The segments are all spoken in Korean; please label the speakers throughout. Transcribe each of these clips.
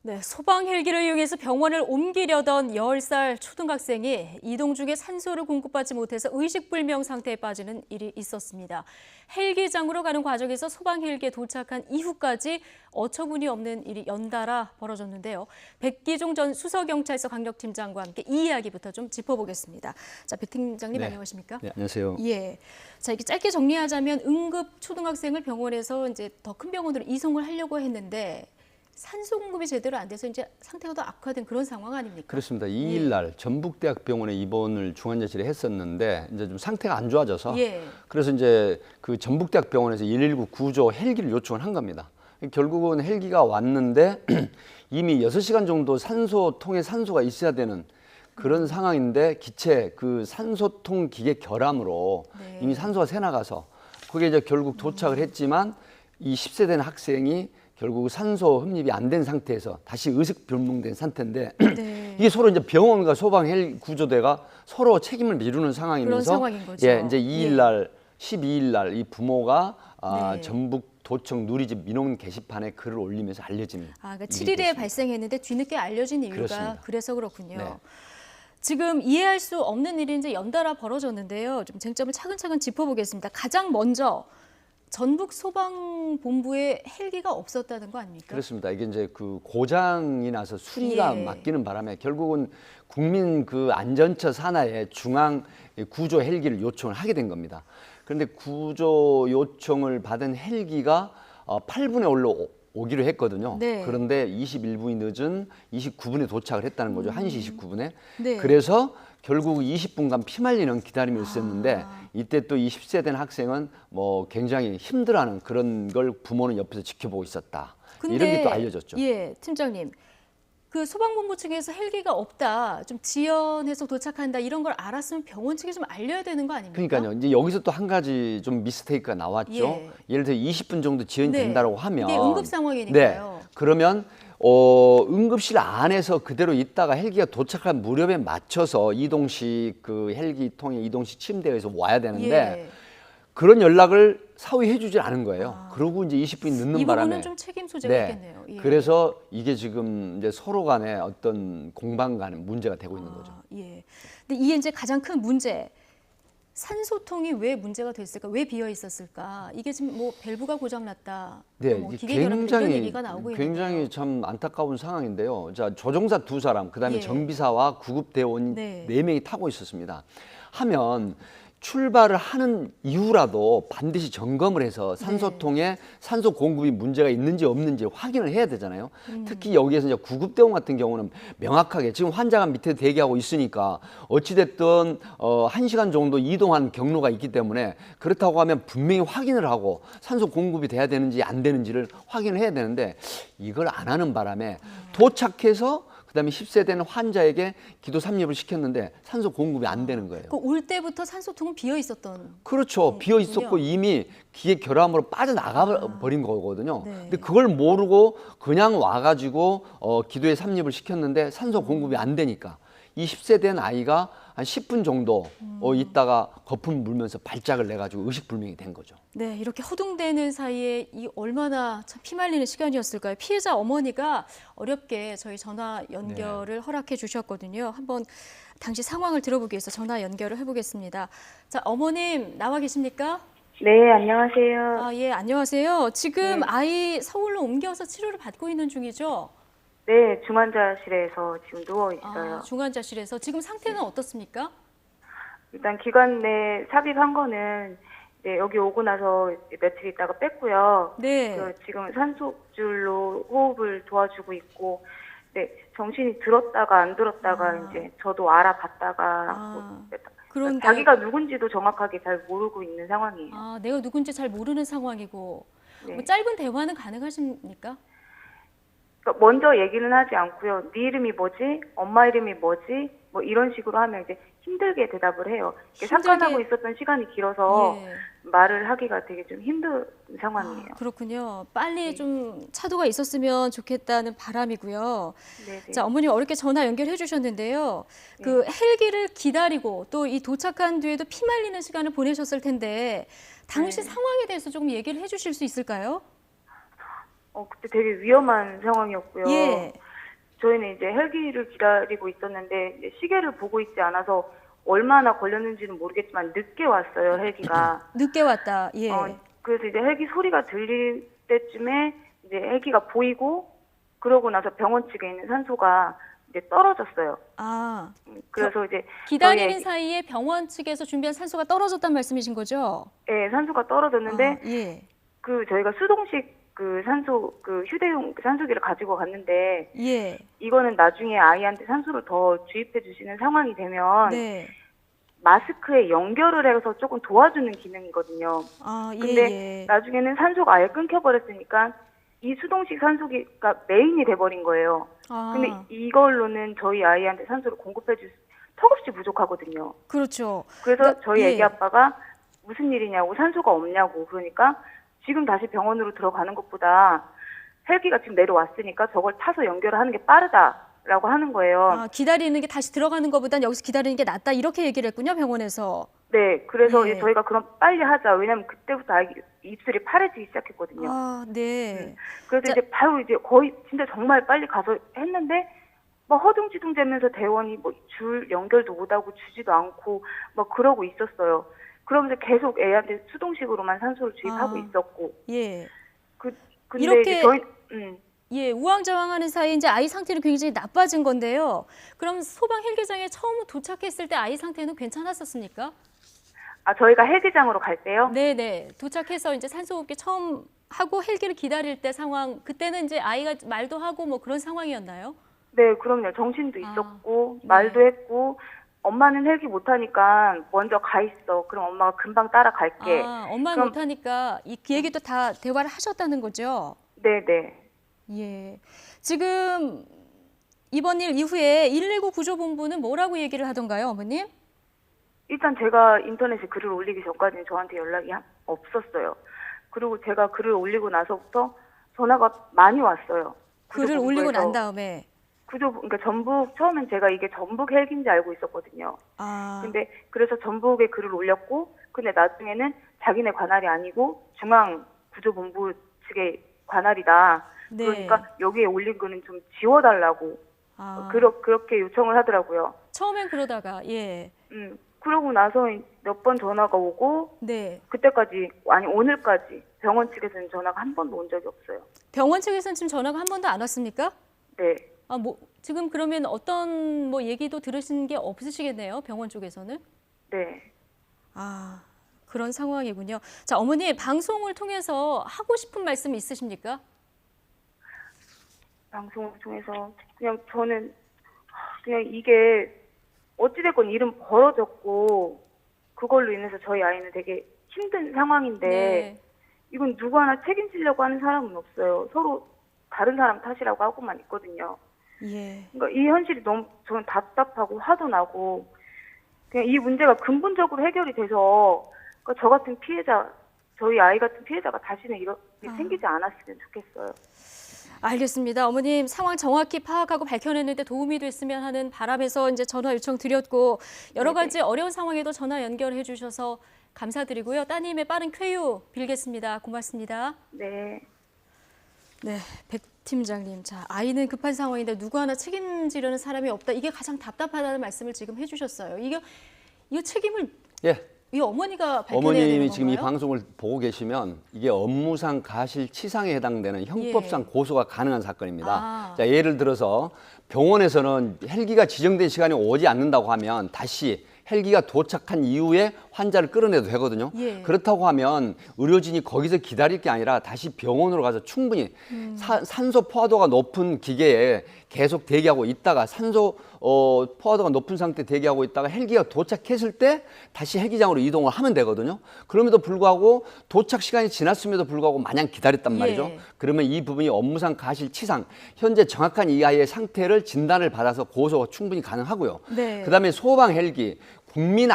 Speaker 1: 네, 소방 헬기를 이용해서 병원을 옮기려던 10살 초등학생이 이동 중에 산소를 공급받지 못해서 의식불명 상태에 빠지는 일이 있었습니다. 헬기장으로 가는 과정에서 소방 헬기에 도착한 이후까지 어처구니 없는 일이 연달아 벌어졌는데요. 백기종 전 수서경찰서 강력팀장과 함께 이 이야기부터 좀 짚어보겠습니다. 자, 백 팀장님 안녕하십니까?
Speaker 2: 네, 안녕하세요.
Speaker 1: 예. 자, 이렇게 짧게 정리하자면 응급 초등학생을 병원에서 이제 더 큰 병원으로 이송을 하려고 했는데 산소 공급이 제대로 안 돼서 이제 상태가 더 악화된 그런 상황 아닙니까?
Speaker 2: 그렇습니다. 2일 날 전북대학병원에 입원을 중환자실에 했었는데 이제 좀 상태가 안 좋아져서 그래서 이제 그 전북대학병원에서 119 구조 헬기를 요청을 한 겁니다. 결국은 헬기가 왔는데 이미 6시간 정도 산소통에 산소가 있어야 되는 그런 상황인데 기체 그 산소통 기계 결함으로 이미 산소가 새 나가서 그게 이제 결국 도착을 했지만 이 10세 된 학생이 결국 산소 흡입이 안 된 상태에서 다시 의식불명된 상태인데 이게 서로 이제 병원과 소방 구조대가 서로 책임을 미루는 상황이면서
Speaker 1: 그런 상황인 거죠.
Speaker 2: 예, 이제 2일 날 12일 날 이 부모가 전북 도청 누리집 민원 게시판에 글을 올리면서 알려진
Speaker 1: 그러니까 7일에 발생했는데 뒤늦게 알려진 이유가
Speaker 2: 그렇습니다.
Speaker 1: 그래서 그렇군요.
Speaker 2: 네.
Speaker 1: 지금 이해할 수 없는 일이 이제 연달아 벌어졌는데요. 좀 쟁점을 차근차근 짚어보겠습니다. 가장 먼저 전북 소방본부에 헬기가 없었다는 거 아닙니까?
Speaker 2: 그렇습니다. 이게 이제 그 고장이 나서 수리가 맡기는 바람에 결국은 국민 그 안전처 산하에 중앙 구조 헬기를 요청을 하게 된 겁니다. 그런데 구조 요청을 받은 헬기가 8분에 올라오기로 했거든요. 그런데 21분이 늦은 29분에 도착을 했다는 거죠. 1시 29분에. 그래서 결국 20분간 피말리는 기다림이 있었는데 이때 또 20세 된 학생은 뭐 굉장히 힘들어하는 그런 걸 부모는 옆에서 지켜보고 있었다.
Speaker 1: 근데,
Speaker 2: 이런 게 또 알려졌죠.
Speaker 1: 예, 팀장님. 그 소방본부 측에서 헬기가 없다, 좀 지연해서 도착한다 이런 걸 알았으면 병원 측에 좀 알려야 되는 거 아닙니까?
Speaker 2: 그러니까요. 이제 여기서 또 한 가지 좀 미스테이크가 나왔죠. 예를 들어 20분 정도 지연이 된다고 하면
Speaker 1: 이게 응급 상황이니까요.
Speaker 2: 그러면 응급실 안에서 그대로 있다가 헬기가 도착할 무렵에 맞춰서 이동식 그 헬기통에 이동식 침대에서 와야 되는데 그런 연락을 사후에 해주질 않은 거예요. 그러고 이제 20분이 늦는
Speaker 1: 이
Speaker 2: 바람에
Speaker 1: 부분은 좀 책임 소재가 있겠네요.
Speaker 2: 그래서 이게 지금 이제 서로 간에 어떤 공방 간에 문제가 되고 있는 거죠.
Speaker 1: 근데 이게 이제 가장 큰 문제. 산소통이 왜 문제가 됐을까? 왜 비어 있었을까? 이게 지금 뭐 밸브가 고장났다. 뭐 기계 결함 이런 얘기가 나오고
Speaker 2: 굉장히
Speaker 1: 있는데요.
Speaker 2: 참 안타까운 상황인데요. 자, 조종사 2사람, 그다음에 정비사와 구급대원 4명이 타고 있었습니다. 하면 출발을 하는 이후라도 반드시 점검을 해서 산소통에 산소 공급이 문제가 있는지 없는지 확인을 해야 되잖아요. 특히 여기에서 이제 구급대원 같은 경우는 명확하게 지금 환자가 밑에 대기하고 있으니까 어찌됐든 1시간 정도 이동한 경로가 있기 때문에 그렇다고 하면 분명히 확인을 하고 산소 공급이 돼야 되는지 안 되는지를 확인을 해야 되는데 이걸 안 하는 바람에 도착해서 그다음에 10세 되는 환자에게 기도 삽입을 시켰는데 산소 공급이 안 되는 거예요.
Speaker 1: 올 때부터 산소통은 비어 있었던.
Speaker 2: 그렇죠. 비어 있었고 이미 기계 결함으로 빠져나가 버린 거거든요. 근데 그걸 모르고 그냥 와가지고 기도에 삽입을 시켰는데 산소 공급이 안 되니까 이 10세 된 아이가 한 10분 정도 있다가 거품 물면서 발작을 내가지고 의식불명이 된 거죠.
Speaker 1: 네, 이렇게 허둥대는 사이에 이 얼마나 참 피말리는 시간이었을까요? 피해자 어머니가 어렵게 저희 전화 연결을 허락해 주셨거든요. 한번 당시 상황을 들어보기 위해서 전화 연결을 해보겠습니다. 자, 어머님 나와 계십니까?
Speaker 3: 네, 안녕하세요.
Speaker 1: 예, 안녕하세요. 지금 아이 서울로 옮겨서 치료를 받고 있는 중이죠?
Speaker 3: 네, 중환자실에서 지금 누워 있어요.
Speaker 1: 중환자실에서 지금 상태는 어떻습니까?
Speaker 3: 일단 기관 내 삽입한 거는 여기 오고 나서 며칠 있다가 뺐고요. 지금 산소줄로 호흡을 도와주고 있고, 정신이 들었다가 안 들었다가 이제 저도 알아봤다가
Speaker 1: 그런가요?
Speaker 3: 자기가 누군지도 정확하게 잘 모르고 있는 상황이에요.
Speaker 1: 내가 누군지 잘 모르는 상황이고, 뭐 짧은 대화는 가능하십니까?
Speaker 3: 먼저 얘기는 하지 않고요. 네 이름이 뭐지? 엄마 이름이 뭐지? 뭐 이런 식으로 하면 이제 힘들게 대답을 해요. 삭간하고 있었던 시간이 길어서 말을 하기가 되게 좀 힘든 상황이에요.
Speaker 1: 그렇군요. 빨리 좀 차도가 있었으면 좋겠다는 바람이고요. 자, 어머님 어렵게 전화 연결해 주셨는데요. 그 헬기를 기다리고 또 이 도착한 뒤에도 피말리는 시간을 보내셨을 텐데 당시 상황에 대해서 조금 얘기를 해 주실 수 있을까요?
Speaker 3: 그때 되게 위험한 상황이었고요. 저희는 이제 헬기를 기다리고 있었는데 이제 시계를 보고 있지 않아서 얼마나 걸렸는지는 모르겠지만 늦게 왔어요, 헬기가.
Speaker 1: 늦게 왔다. 예.
Speaker 3: 그래서 이제 헬기 소리가 들릴 때쯤에 이제 헬기가 보이고 그러고 나서 병원 측에 있는 산소가 이제 떨어졌어요.
Speaker 1: 아.
Speaker 3: 그래서 이제
Speaker 1: 기다리는 사이에 병원 측에서 준비한 산소가 떨어졌다는 말씀이신 거죠?
Speaker 3: 네, 산소가 떨어졌는데
Speaker 1: 예.
Speaker 3: 그 저희가 수동식 그 산소 그 휴대용 산소기를 가지고 갔는데
Speaker 1: 예.
Speaker 3: 이거는 나중에 아이한테 산소를 더 주입해 주시는 상황이 되면
Speaker 1: 네.
Speaker 3: 마스크에 연결을 해서 조금 도와주는 기능이거든요.
Speaker 1: 아, 예,
Speaker 3: 근데
Speaker 1: 예.
Speaker 3: 나중에는 산소가 아예 끊겨버렸으니까 이 수동식 산소기가 메인이 돼버린 거예요.
Speaker 1: 아.
Speaker 3: 근데 이걸로는 저희 아이한테 산소를 공급해 줄 턱없이 부족하거든요.
Speaker 1: 그렇죠.
Speaker 3: 그래서 저희
Speaker 1: 예.
Speaker 3: 애기 아빠가 무슨 일이냐고 산소가 없냐고 그러니까 지금 다시 병원으로 들어가는 것보다 헬기가 지금 내려왔으니까 저걸 타서 연결을 하는 게 빠르다라고 하는 거예요.
Speaker 1: 아, 기다리는 게 다시 들어가는 것보단 여기서 기다리는 게 낫다 이렇게 얘기를 했군요, 병원에서.
Speaker 3: 네, 그래서
Speaker 1: 예.
Speaker 3: 이제 저희가 그럼 빨리 하자. 왜냐면 그때부터 아기 입술이 파래지기 시작했거든요.
Speaker 1: 아, 네.
Speaker 3: 그래서
Speaker 1: 자,
Speaker 3: 이제 바로 이제 거의 진짜 정말 빨리 가서 했는데 뭐 허둥지둥대면서 대원이 뭐 줄 연결도 못하고 주지도 않고 막 그러고 있었어요. 그러면서 계속 애한테 수동식으로만 산소를 주입하고 있었고.
Speaker 1: 예.
Speaker 3: 근데
Speaker 1: 이렇게
Speaker 3: 이제 저희
Speaker 1: 예, 우왕좌왕하는 사이에 이제 아이 상태는 굉장히 나빠진 건데요. 그럼 소방 헬기장에 처음 도착했을 때 아이 상태는 괜찮았었습니까?
Speaker 3: 저희가 헬기장으로 갈 때요.
Speaker 1: 네네. 도착해서 이제 산소호흡기 처음 하고 헬기를 기다릴 때 상황, 그때는 이제 아이가 말도 하고 뭐 그런 상황이었나요?
Speaker 3: 네, 그럼요. 정신도 있었고
Speaker 1: 네.
Speaker 3: 말도 했고 엄마는 헬기 못하니까 먼저 가 있어. 그럼 엄마가 금방 따라갈게.
Speaker 1: 엄마
Speaker 3: 그럼-
Speaker 1: 못하니까 그 얘기도 다 대화를 하셨다는 거죠?
Speaker 3: 네네.
Speaker 1: 예. 지금 이번 일 이후에 119 구조본부는 뭐라고 얘기를 하던가요, 어머님?
Speaker 3: 일단 제가 인터넷에 글을 올리기 전까지는 저한테 연락이 없었어요. 그리고 제가 글을 올리고 나서부터 전화가 많이 왔어요.
Speaker 1: 글을 올리고
Speaker 3: 구조본부에서.
Speaker 1: 난 다음에.
Speaker 3: 그러니까 전북, 처음엔 제가 이게 전북 헬기인지 알고 있었거든요. 근데 그래서 전북에 글을 올렸고, 근데 나중에는 자기네 관할이 아니고 중앙 구조본부 측의 관할이다.
Speaker 1: 네.
Speaker 3: 그러니까 여기에 올린 거는 좀 지워달라고 그렇게 요청을 하더라고요.
Speaker 1: 처음엔 그러다가 예.
Speaker 3: 그러고 나서 몇 번 전화가 오고
Speaker 1: 네.
Speaker 3: 그때까지 아니 오늘까지 병원 측에서는 전화가 한 번도 온 적이 없어요.
Speaker 1: 병원 측에서는 지금 전화가 한 번도 안 왔습니까?
Speaker 3: 네.
Speaker 1: 지금 그러면 어떤 뭐 얘기도 들으신 게 없으시겠네요, 병원 쪽에서는?
Speaker 3: 네.
Speaker 1: 그런 상황이군요. 자, 어머니 방송을 통해서 하고 싶은 말씀 있으십니까?
Speaker 3: 방송을 통해서 그냥 저는 그냥 이게 어찌됐건 일은 벌어졌고 그걸로 인해서 저희 아이는 되게 힘든 상황인데
Speaker 1: 네.
Speaker 3: 이건 누구 하나 책임지려고 하는 사람은 없어요. 서로 다른 사람 탓이라고 하고만 있거든요.
Speaker 1: 예.
Speaker 3: 그러니까 이 현실이 너무 저는 답답하고 화도 나고 그냥 이 문제가 근본적으로 해결이 돼서 그러니까 저 같은 피해자, 저희 아이 같은 피해자가 다시는 이렇게 생기지 않았으면 좋겠어요.
Speaker 1: 알겠습니다. 어머님 상황 정확히 파악하고 밝혀내는데 도움이 됐으면 하는 바람에서 이제 전화 요청 드렸고 여러 가지 어려운 상황에도 전화 연결해 주셔서 감사드리고요. 따님의 빠른 쾌유 빌겠습니다. 고맙습니다.
Speaker 3: 네.
Speaker 1: 네, 백 팀장님. 자, 아이는 급한 상황인데 누구 하나 책임지려는 사람이 없다. 이게 가장 답답하다는 말씀을 지금 해주셨어요. 이거 책임을
Speaker 2: 예.
Speaker 1: 이 어머니가 밝혀내야 되는
Speaker 2: 어머님이
Speaker 1: 건가요?
Speaker 2: 지금 이 방송을 보고 계시면 이게 업무상 가실치상에 해당되는 형법상 고소가 가능한 사건입니다. 자, 예를 들어서 병원에서는 헬기가 지정된 시간에 오지 않는다고 하면 다시 헬기가 도착한 이후에 환자를 끌어내도 되거든요.
Speaker 1: 예.
Speaker 2: 그렇다고 하면 의료진이 거기서 기다릴 게 아니라 다시 병원으로 가서 충분히 산소 포화도가 높은 기계에 계속 대기하고 있다가 산소 포화도가 높은 상태 대기하고 있다가 헬기가 도착했을 때 다시 헬기장으로 이동을 하면 되거든요. 그럼에도 불구하고 도착 시간이 지났음에도 불구하고 마냥 기다렸단 말이죠.
Speaker 1: 예.
Speaker 2: 그러면 이 부분이 업무상 가실치상, 현재 정확한 이 아이의 상태를 진단을 받아서 고소가 충분히 가능하고요.
Speaker 1: 네.
Speaker 2: 그다음에 소방 헬기,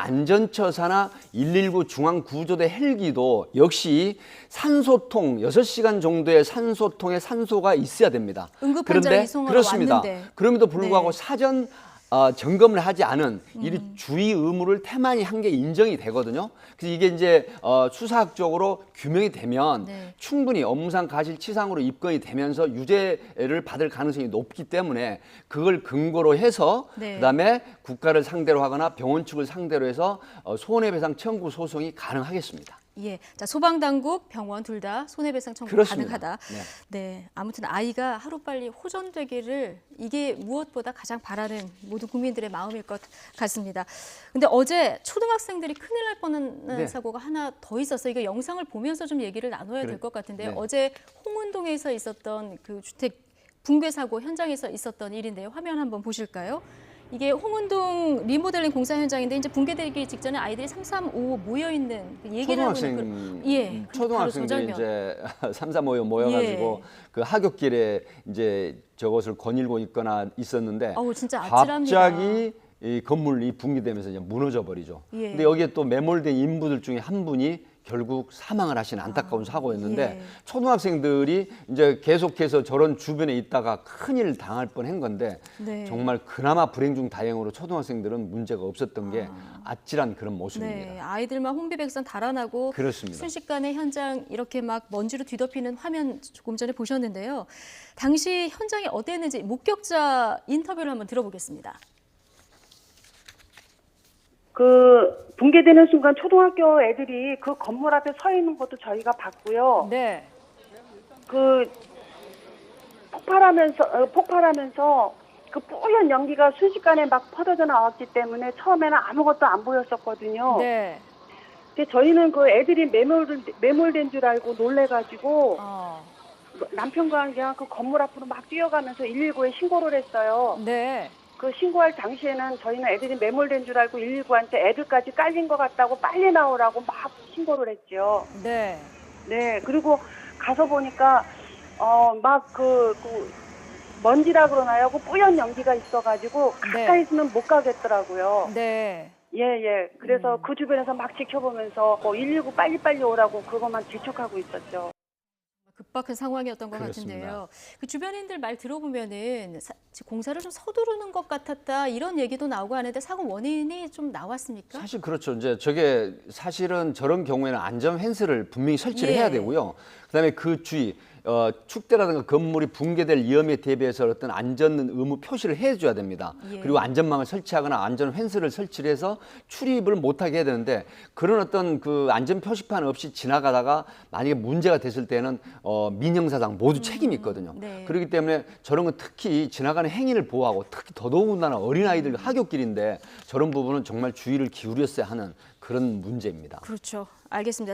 Speaker 2: 국민안전처사나 119 중앙구조대 헬기도 역시 산소통, 6시간 정도의 산소통에 산소가 있어야 됩니다.
Speaker 1: 응급 환자 이송하러
Speaker 2: 그렇습니다.
Speaker 1: 왔는데.
Speaker 2: 그럼에도 불구하고
Speaker 1: 네.
Speaker 2: 사전 점검을 하지 않은 이 주의 의무를 태만히 한 게 인정이 되거든요. 그래서 이게 이제 수사학적으로 규명이 되면
Speaker 1: 네.
Speaker 2: 충분히 업무상 과실치상으로 입건이 되면서 유죄를 받을 가능성이 높기 때문에 그걸 근거로 해서
Speaker 1: 네.
Speaker 2: 그다음에 국가를 상대로 하거나 병원 측을 상대로 해서 손해배상 청구 소송이 가능하겠습니다.
Speaker 1: 예, 자 소방당국, 병원 둘 다 손해배상 청구
Speaker 2: 그렇습니다.
Speaker 1: 가능하다. 네, 아무튼 아이가 하루빨리 호전되기를 이게 무엇보다 가장 바라는 모든 국민들의 마음일 것 같습니다. 근데 어제 초등학생들이 큰일 날 뻔한
Speaker 2: 네.
Speaker 1: 사고가 하나 더 있었어요. 이거 영상을 보면서 좀 얘기를 나눠야 될 것 같은데요.
Speaker 2: 네.
Speaker 1: 어제 홍은동에서 있었던 그 주택 붕괴 사고 현장에서 있었던 일인데요. 화면 한번 보실까요? 이게 홍은동 리모델링 공사 현장인데 이제 붕괴되기 직전에 아이들이 335 모여 있는 얘기를 하고 있는 예,
Speaker 2: 초등학생들이 이제 335 모여가지고 그 하굣길에 이제 저것을 거닐고 있거나 있었는데
Speaker 1: 진짜 아찔합니다.
Speaker 2: 갑자기 이 건물이 붕괴되면서 이제 무너져 버리죠.
Speaker 1: 예.
Speaker 2: 근데 여기에 또 매몰된 인부들 중에 한 분이 결국 사망을 하신 안타까운 사고였는데
Speaker 1: 예.
Speaker 2: 초등학생들이 이제 계속해서 저런 주변에 있다가 큰일 당할 뻔한 건데
Speaker 1: 네.
Speaker 2: 정말 그나마 불행 중 다행으로 초등학생들은 문제가 없었던 게 아찔한 그런 모습입니다.
Speaker 1: 네, 아이들만 혼비백산 달아나고
Speaker 2: 그렇습니다.
Speaker 1: 순식간에 현장 이렇게 막 먼지로 뒤덮이는 화면 조금 전에 보셨는데요. 당시 현장이 어땠는지 목격자 인터뷰를 한번 들어보겠습니다.
Speaker 4: 그 붕괴되는 순간 초등학교 애들이 그 건물 앞에 서 있는 것도 저희가 봤고요.
Speaker 1: 네.
Speaker 4: 그 폭발하면서 그 뿌연 연기가 순식간에 막 퍼져져 나왔기 때문에 처음에는 아무것도 안 보였었거든요.
Speaker 1: 네.
Speaker 4: 근데 저희는 그 애들이 매몰된 줄 알고 놀래가지고 남편과 그냥 그 건물 앞으로 막 뛰어가면서 119에 신고를 했어요.
Speaker 1: 네.
Speaker 4: 그 신고할 당시에는 저희는 애들이 매몰된 줄 알고 119한테 애들까지 깔린 것 같다고 빨리 나오라고 막 신고를 했죠.
Speaker 1: 네.
Speaker 4: 네, 그리고 가서 보니까 막 그 먼지라 그러나요? 그 뿌연 연기가 있어가지고 가까이 있으면 못 가겠더라고요.
Speaker 1: 네.
Speaker 4: 예. 그래서 그 주변에서 막 지켜보면서 119 빨리빨리 오라고 그것만 재촉하고 있었죠.
Speaker 1: 급박한 상황이었던 것
Speaker 2: 그렇습니다.
Speaker 1: 같은데요. 그 주변인들 말 들어보면은 공사를 좀 서두르는 것 같았다 이런 얘기도 나오고 하는데 사고 원인이 좀 나왔습니까?
Speaker 2: 사실 그렇죠. 이제 저게 사실은 저런 경우에는 안전 펜스를 분명히 설치를 해야 되고요. 그다음에 그 주의 축대라든가 건물이 붕괴될 위험에 대비해서 어떤 안전 의무 표시를 해줘야 됩니다. 그리고 안전망을 설치하거나 안전 펜스를 설치를 해서 출입을 못하게 해야 되는데 그런 어떤 그 안전 표시판 없이 지나가다가 만약에 문제가 됐을 때는 민형사상 모두 책임이 있거든요.
Speaker 1: 네.
Speaker 2: 그렇기 때문에 저런 건 특히 지나가는 행인을 보호하고 특히 더더군다나 어린아이들 하굣길인데 저런 부분은 정말 주의를 기울였어야 하는 그런 문제입니다.
Speaker 1: 그렇죠. 알겠습니다.